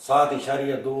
7.2,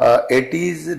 80s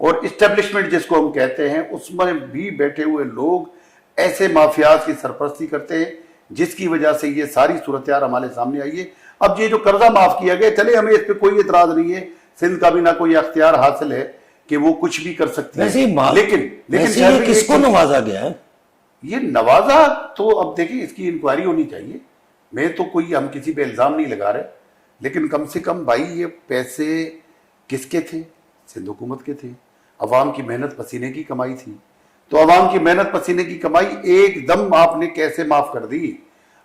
اور establishment جس کو ہم کہتے ہیں اس میں بھی بیٹھے ہوئے لوگ ایسے مافیاز کی سرپرستی کرتے ہیں جس کی وجہ سے یہ ساری صورتحال ہمارے سامنے آئی ہے. اب یہ جو قرضہ معاف کیا گیا, چلے ہمیں اس پہ کوئی اعتراض نہیں ہے, سندھ کا بھی نہ کوئی اختیار حاصل ہے کہ وہ کچھ بھی کر سکتی ہے, لیکن یہ کس کو نوازا گیا ہے؟ یہ نوازا تو اب دیکھیں اس کی انکوائری ہونی چاہیے. میں تو کوئی ہم کسی پہ الزام نہیں لگا رہے, لیکن کم سے کم بھائی یہ پیسے کس کے تھے؟ سندھ حکومت کے تھے, عوام کی محنت پسینے کی کمائی تھی. تو عوام کی محنت پسینے کی کمائی ایک دم آپ نے کیسے معاف کر دی؟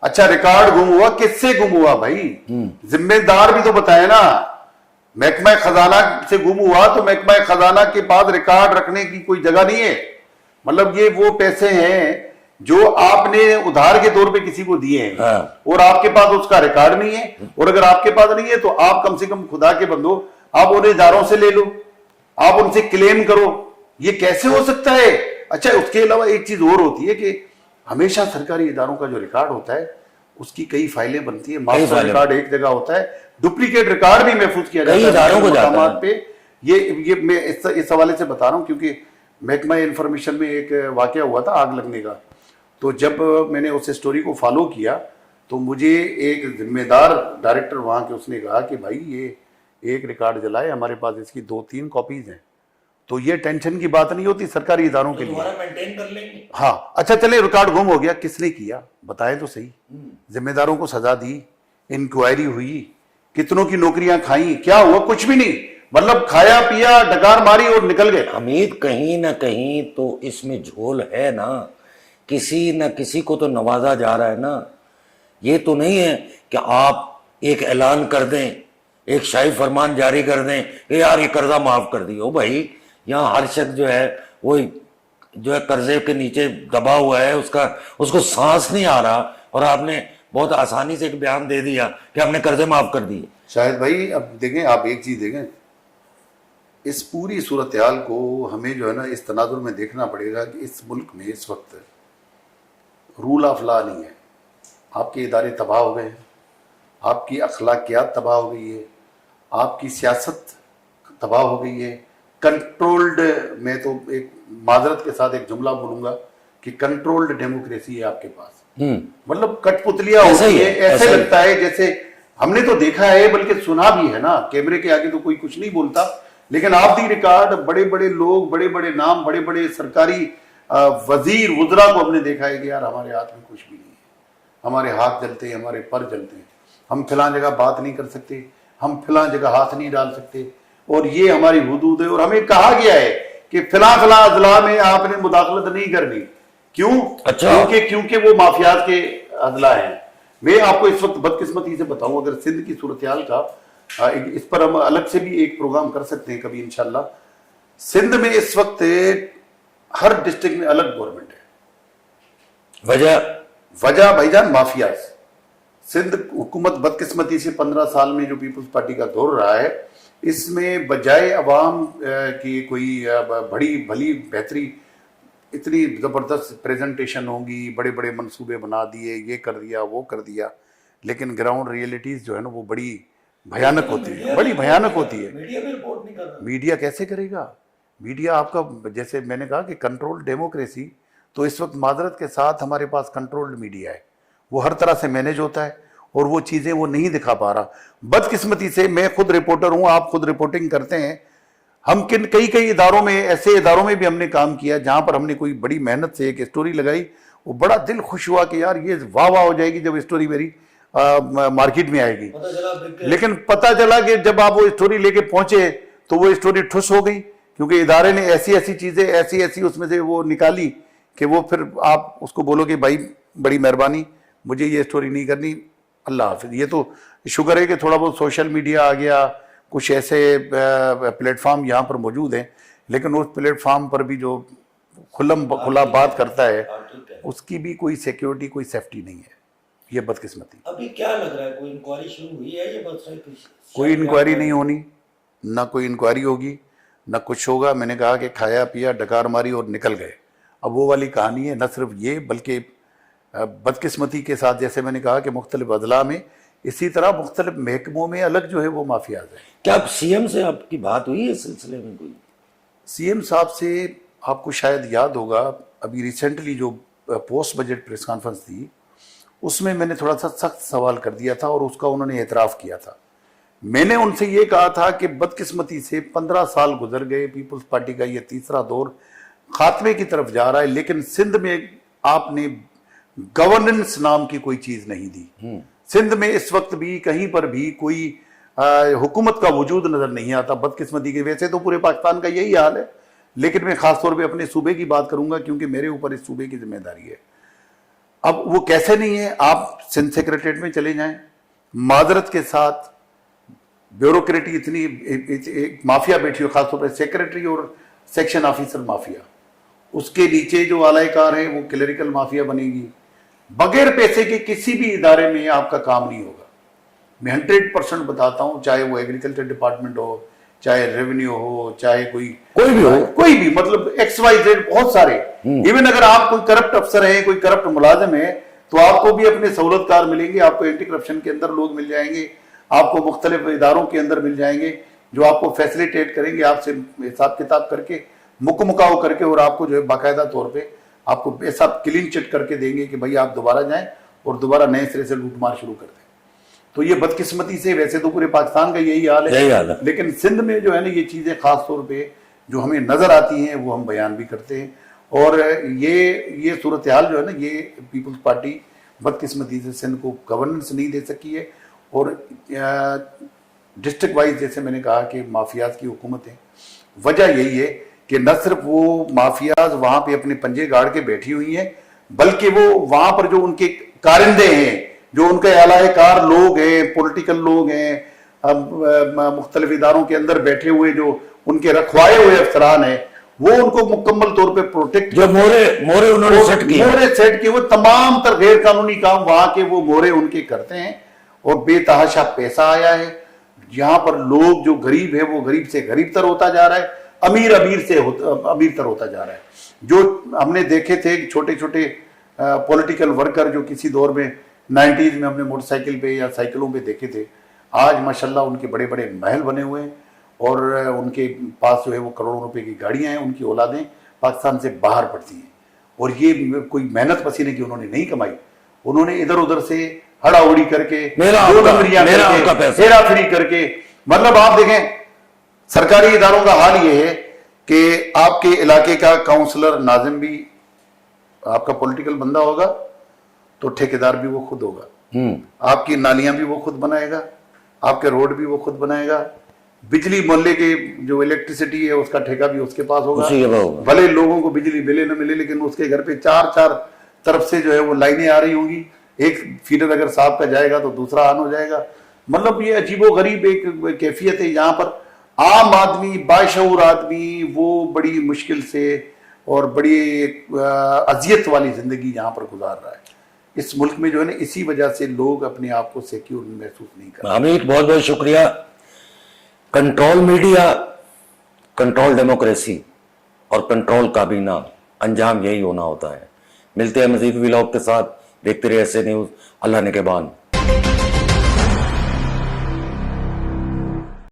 اچھا ریکارڈ گم ہوا, کس سے گم ہوا بھائی؟ ذمہ دار بھی تو بتائے نا. محکمہ خزانہ سے گم ہوا تو محکمہ خزانہ کے پاس ریکارڈ رکھنے کی کوئی جگہ نہیں ہے. مطلب یہ وہ پیسے ہیں جو آپ نے ادھار کے طور پہ کسی کو دیے ہیں اور آپ کے پاس اس کا ریکارڈ نہیں ہے. اور اگر آپ کے پاس نہیں ہے تو آپ کم سے کم خدا کے بندو آپ انہیں اداروں سے لے لو, آپ ان سے کلیم کرو. یہ کیسے ہو سکتا ہے؟ اچھا اس کے علاوہ ایک چیز اور ہوتی ہے کہ ہمیشہ سرکاری اداروں کا جو ریکارڈ ہوتا ہے اس کی کئی فائلیں بنتی ہیں. ماسٹر ریکارڈ ایک جگہ ہوتا ہے, ڈپلیکیٹ ریکارڈ بھی محفوظ کیا جاتا ہے اداروں کو مقامات پہ. یہ میں اس حوالے سے بتا رہا ہوں کیونکہ محکمہ انفارمیشن میں ایک واقعہ ہوا تھا آگ لگنے کا. تو جب میں نے اس اسٹوری کو فالو کیا تو مجھے ایک ذمہ دار ڈائریکٹر وہاں کے اس نے کہا کہ بھائی یہ ایک ریکارڈ جلائے, ہمارے پاس اس کی 2-3 کاپیز ہیں. تو یہ ٹینشن کی بات نہیں ہوتی سرکاری اداروں کے لیے. ہاں اچھا چلے ریکارڈ گم ہو گیا, کس نے کیا بتائیں تو صحیح. ذمہ داروں کو سزا دی, انکوائری ہوئی, کتنوں کی نوکریاں کھائیں, کیا ہوا؟ کچھ بھی نہیں. مطلب کھایا پیا ڈکار ماری اور نکل گئے. حمید کہیں نہ کہیں تو اس میں جھول ہے نا, کسی نہ کسی کو تو نوازا جا رہا ہے نا. یہ تو نہیں ہے کہ آپ ایک اعلان کر دیں, ایک شاہی فرمان جاری کر دیں کہ یار یہ قرضہ معاف کر دیو. بھائی یہاں ہر شخص جو ہے وہ جو ہے قرضے کے نیچے دبا ہوا ہے, اس کو سانس نہیں آ رہا, اور آپ نے بہت آسانی سے ایک بیان دے دیا کہ ہم نے قرضے معاف کر دیے. شاید بھائی اب دیکھیں, آپ ایک چیز دیکھیں, اس پوری صورتحال کو ہمیں جو ہے نا اس تناظر میں دیکھنا پڑے گا کہ اس ملک میں اس وقت رول آف لا نہیں ہے. آپ کے ادارے تباہ ہو گئے ہیں, آپ کی اخلاقیات تباہ ہو گئی ہے, آپ کی سیاست تباہ ہو گئی ہے. کنٹرولڈ, میں تو ایک معذرت کے ساتھ ایک جملہ بولوں گا کہ کنٹرولڈ ڈیموکریسی ہے آپ کے پاس. مطلب کٹ پتلیاں ہوتی ہے, ایسے لگتا ہے جیسے ہم نے تو دیکھا ہے بلکہ سنا بھی ہے نا, کیمرے کے آگے تو کوئی کچھ نہیں بولتا, لیکن آپ دی ریکارڈ بڑے بڑے لوگ, بڑے بڑے نام, بڑے بڑے سرکاری وزیر وزراء کو ہم نے دیکھا ہے کہ یار ہمارے ہاتھ میں کچھ بھی نہیں ہے, ہمارے ہاتھ جلتے ہیں, ہمارے پر جلتے ہیں, ہم فلاں جگہ بات نہیں کر سکتے, ہم فلاں جگہ ہاتھ نہیں ڈال سکتے, اور یہ ہماری حدود ہے. اور ہمیں کہا گیا ہے کہ فلاں فلاں اضلاع میں آپ نے مداخلت نہیں کرنی. کیوں؟ کیونکہ وہ مافیات کے اضلاع ہیں. میں آپ کو اس وقت بدقسمتی سے بتاؤں, اگر سندھ کی صورتحال کا اس پر ہم الگ سے بھی ایک پروگرام کر سکتے ہیں کبھی انشاءاللہ. سندھ میں اس وقت ہر ڈسٹرکٹ میں الگ گورنمنٹ ہے. وجہ بھائی جان مافیاز. سندھ حکومت بدقسمتی سے 15 سال میں جو پیپلز پارٹی کا دور رہا ہے, اس میں بجائے عوام کی کوئی بڑی بھلی بہتری, اتنی زبردست پریزنٹیشن ہوگی, بڑے بڑے منصوبے بنا دیے, یہ کر دیا وہ کر دیا, لیکن گراؤنڈ ریئلٹیز جو ہے نا وہ بڑی بھیانک ہوتی ہے, بڑی بھیانک ہوتی ہے. میڈیا کیسے کرے گا؟ میڈیا آپ کا, جیسے میں نے کہا کہ کنٹرول ڈیموکریسی, تو اس وقت معذرت کے ساتھ ہمارے پاس کنٹرولڈ میڈیا ہے, وہ ہر طرح سے مینیج ہوتا ہے اور وہ چیزیں وہ نہیں دکھا پا رہا. بدقسمتی سے میں خود رپورٹر ہوں, آپ خود رپورٹنگ کرتے ہیں, ہم کئی اداروں میں, ایسے اداروں میں بھی ہم نے کام کیا جہاں پر ہم نے کوئی بڑی محنت سے ایک اسٹوری لگائی, وہ بڑا دل خوش ہوا کہ یار یہ واہ واہ ہو جائے گی جب اسٹوری میری مارکیٹ میں آئے گی. لیکن پتہ چلا کہ جب آپ وہ اسٹوری لے کے پہنچے تو وہ اسٹوری ٹھس ہو گئی, کیونکہ ادارے نے ایسی چیزیں ایسی اس میں سے وہ نکالی کہ وہ پھر آپ اس کو بولو کہ بھائی بڑی مہربانی مجھے یہ اسٹوری نہیں کرنی, اللہ حافظ. یہ تو شکر ہے کہ تھوڑا بہت سوشل میڈیا آ گیا, کچھ ایسے پلیٹ فارم یہاں پر موجود ہیں, لیکن اس پلیٹ فارم پر بھی جو کھلا بات کرتا ہے اس کی بھی کوئی سیکیورٹی, کوئی سیفٹی نہیں ہے. یہ بدقسمتی. ابھی کیا لگ رہا ہے, کوئی انکوائری شروع ہوئی ہے یا بس کوئی انکوائری نہیں ہونی, نہ کوئی انکوائری ہوگی نہ کچھ ہوگا. میں نے کہا کہ کھایا پیا ڈکار ماری اور نکل گئے. اب وہ والی کہانی ہے. نہ صرف یہ بلکہ بدقسمتی کے ساتھ جیسے میں نے کہا کہ مختلف اضلاع میں, اسی طرح مختلف محکموں میں الگ جو ہے وہ مافیاز ہیں. کیا اب سی ایم سے آپ کی بات ہوئی ہے اس سلسلے میں کوئی؟ سی ایم صاحب سے آپ کو شاید یاد ہوگا ابھی ریسنٹلی جو پوسٹ بجٹ پریس کانفرنس تھی اس میں میں نے تھوڑا سا سخت سوال کر دیا تھا اور اس کا انہوں نے اعتراف کیا تھا. میں نے ان سے یہ کہا تھا کہ بدقسمتی سے 15 سال گزر گئے, پیپلز پارٹی کا یہ تیسرا دور خاتمے کی طرف جا رہا ہے, لیکن سندھ میں آپ نے گورننس نام کی کوئی چیز نہیں دی. سندھ میں اس وقت بھی کہیں پر بھی کوئی حکومت کا وجود نظر نہیں آتا بدقسمتی کی. ویسے تو پورے پاکستان کا یہی حال ہے, لیکن میں خاص طور پہ اپنے صوبے کی بات کروں گا کیونکہ میرے اوپر اس صوبے کی ذمہ داری ہے. اب وہ کیسے نہیں ہے, آپ سندھ سیکریٹریٹ میں چلے جائیں, معذرت کے ساتھ بیوروکریٹی اتنی مافیا بیٹھی ہو, خاص طور پہ سیکریٹری اور سیکشن آفیسر مافیا, اس کے نیچے جو اعلی کار ہیں وہ کلریکل مافیا بنے گی. بغیر پیسے کے کسی بھی ادارے میں آپ کا کام نہیں ہوگا. میں 100% بتاتا ہوں, چاہے وہ ایگریکلچر ڈپارٹمنٹ ہو, چاہے ریونیو ہو, چاہے کوئی بھی مطلب ایکس وائی زیڈ بہت سارے. ایون اگر آپ کوئی کرپٹ افسر ہیں, کوئی کرپٹ ملازم ہے, تو آپ کو بھی اپنے سہولت کار ملیں گے, آپ کو اینٹی کرپشن کے اندر لوگ مل جائیں گے, آپ کو مختلف اداروں کے اندر مل جائیں گے جو آپ کو فیسلیٹیٹ کریں گے, آپ سے حساب کتاب کر کے مکاؤ کر کے, اور آپ کو جو ہے باقاعدہ طور پہ آپ کو ایسا کلین چٹ کر کے دیں گے کہ بھائی آپ دوبارہ جائیں اور دوبارہ نئے سرے سے لوٹ مار شروع کر دیں. تو یہ بدقسمتی سے ویسے تو پورے پاکستان کا یہی حال ہے, لیکن سندھ میں جو ہے نا یہ چیزیں خاص طور پہ جو ہمیں نظر آتی ہیں وہ ہم بیان بھی کرتے ہیں. اور یہ صورتحال جو ہے نا, یہ پیپلز پارٹی بدقسمتی سے سندھ کو گورننس نہیں دے سکی ہے. اور ڈسٹرکٹ وائز جیسے میں نے کہا کہ مافیاز کی حکومت ہے, وجہ یہی ہے کہ نہ صرف وہ مافیاز وہاں پہ اپنے پنجے گاڑ کے بیٹھی ہوئی ہیں, بلکہ وہ وہاں پر جو ان کے کارندے ہیں, جو ان کے اعلی کار لوگ ہیں, پولیٹیکل لوگ ہیں, مختلف اداروں کے اندر بیٹھے ہوئے جو ان کے رکھوائے ہوئے افسران ہیں, وہ ان کو مکمل طور پہ پروٹیکٹ, جو مورے انہوں نے سیٹ کیے, وہ تمام تر غیر قانونی کام وہاں کے وہ مورے ان کے کرتے ہیں. اور بے تحاشا پیسہ آیا ہے, یہاں پر لوگ جو غریب ہے وہ غریب سے غریب تر ہوتا جا رہا ہے, امیر سے امیر تر ہوتا جا رہا ہے. جو ہم نے دیکھے تھے چھوٹے چھوٹے پولیٹیکل ورکر جو کسی دور میں 90s میں ہم نے موٹر سائیکل پہ یا سائیکلوں پہ دیکھے تھے, آج ماشاءاللہ ان کے بڑے بڑے محل بنے ہوئے ہیں, اور ان کے پاس جو ہے وہ کروڑوں روپے کی گاڑیاں ہیں. ان کی اولادیں پاکستان سے باہر پڑتی ہیں, اور یہ کوئی محنت پسینے کی انہوں نے نہیں کمائی, انہوں نے ادھر ادھر سے ہڑا اڑی کر کے, ہیرا پھیری کر کے. مطلب آپ دیکھیں سرکاری اداروں کا حال یہ ہے کہ آپ کے علاقے کا کاؤنسلر ناظم بھی آپ کا پولیٹیکل بندہ ہوگا تو ٹھیکیدار بھی وہ خود ہوگا, آپ کی نالیاں بھی وہ خود بنائے گا, آپ کے روڈ بھی وہ خود بنائے گا, بجلی محلے کے جو الیکٹریسٹی ہے اس کا ٹھیکہ بھی اس کے پاس ہوگا. بھلے لوگوں کو بجلی ملے نہ ملے, لیکن اس کے گھر پہ چار طرف سے جو ہے وہ لائنیں آ رہی ہوں گی. ایک فیڈر اگر صاحب کا جائے گا تو دوسرا آن ہو جائے گا. مطلب یہ عجیب و غریب ایک کیفیت ہے جہاں پر عام آدمی, باشعور آدمی, وہ بڑی مشکل سے اور بڑی اذیت والی زندگی یہاں پر گزار رہا ہے. اس ملک میں جو ہے نا اسی وجہ سے لوگ اپنے آپ کو سیکیور محسوس نہیں کر رہے. حمید بہت بہت شکریہ. کنٹرول میڈیا, کنٹرول ڈیموکریسی اور کنٹرول کابینہ, انجام یہی ہونا ہوتا ہے. ملتے ہیں مزید ولاگ کے ساتھ, دیکھتے رہے ایسے نیوز. اللہ نگہبان.